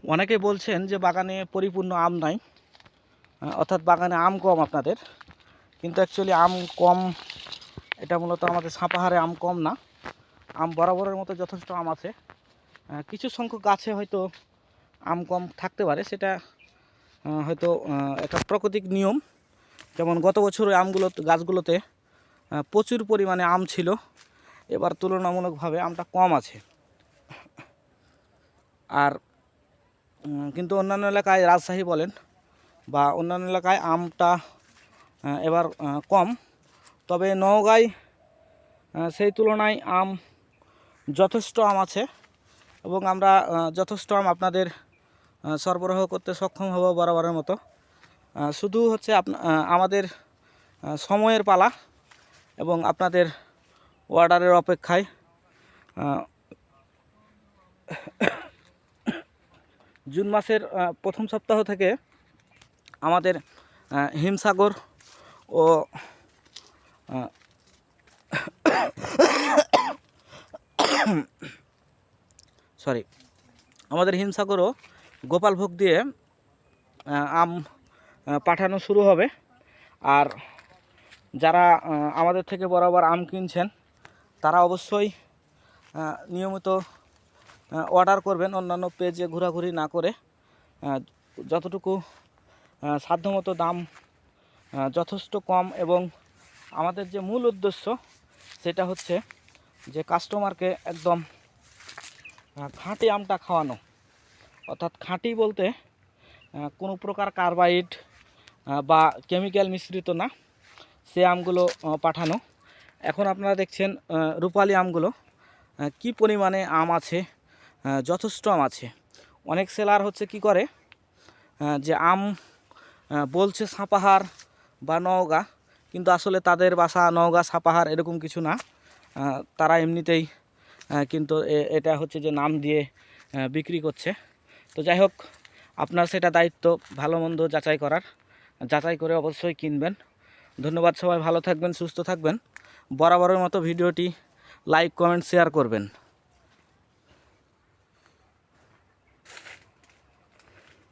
অনেকে বলছেন যে বাগানে পরিপূর্ণ আম নাই, অর্থাৎ বাগানে আম কম আপনাদের। কিন্তু অ্যাকচুয়ালি আম কম, এটা মূলত আমাদের সাপাহারে আম কম না, আম বরাবরের মতো যথেষ্ট আম আছে। কিছু সংখ্যক গাছে হয়তো আম কম থাকতে পারে, সেটা হয়তো একটা প্রাকৃতিক নিয়ম। যেমন গত বছর ওই গাছগুলোতে প্রচুর পরিমাণে আম ছিল, এবার তুলনামূলকভাবে আমটা কম আছে। আর কিন্তু অন্যান্য এলাকায়, রাজশাহী বলেন বা অন্যান্য এলাকায় আমটা এবার কম। তবে নওগাঁয় সেই তুলনায় আম যথেষ্ট আম আছে, এবং আমরা যথেষ্ট আম আপনাদের সরবরাহ করতে সক্ষম হব বরাবরের মতো। শুধু হচ্ছে আমাদের সময়ের পালা এবং আপনাদের অর্ডারের অপেক্ষায়। জুন মাসের প্রথম সপ্তাহ থেকে আমাদের হিমসাগর ও আমাদের হিমসাগর ও গোপালভোগ দিয়ে আম পাঠানো শুরু হবে। আর যারা আমাদের থেকে বরাবর আম কিনছেন তারা অবশ্যই নিয়মিত অর্ডার করবেন, অন্যান্য পেজে ঘোরাঘুরি না করে। যতটুকু সাধ্যমতো দাম যথেষ্ট কম, এবং আমাদের যে মূল উদ্দেশ্য সেটা হচ্ছে যে কাস্টমারকে একদম খাঁটি আমটা খাওয়ানো। অর্থাৎ খাঁটি বলতে কোনো প্রকার কার্বাইড বা কেমিক্যাল মিশ্রিত না, সে আমগুলো পাঠানো। এখন আপনারা দেখছেন রূপালি আমগুলো কি পরিমাণে আম আছে, যথেষ্ট আম আছে। অনেক সেলার হচ্ছে কি করে, যে আম বলছে সাপাহার বা নওগাঁ, কিন্তু আসলে তাদের বাসা নওগাঁ সাপাহার এরকম কিছু না। তারা এমনিতেই কিন্তু এটা হচ্ছে যে নাম দিয়ে বিক্রি করছে। তো যাই হোক, আপনার সেটা দায়িত্ব ভালো মন্দ যাচাই করার, যাচাই করে অবশ্যই কিনবেন। ধন্যবাদ, সবাই ভালো থাকবেন, সুস্থ থাকবেন। বরাবরের মতো ভিডিওটি লাইক, কমেন্ট, শেয়ার করবেন।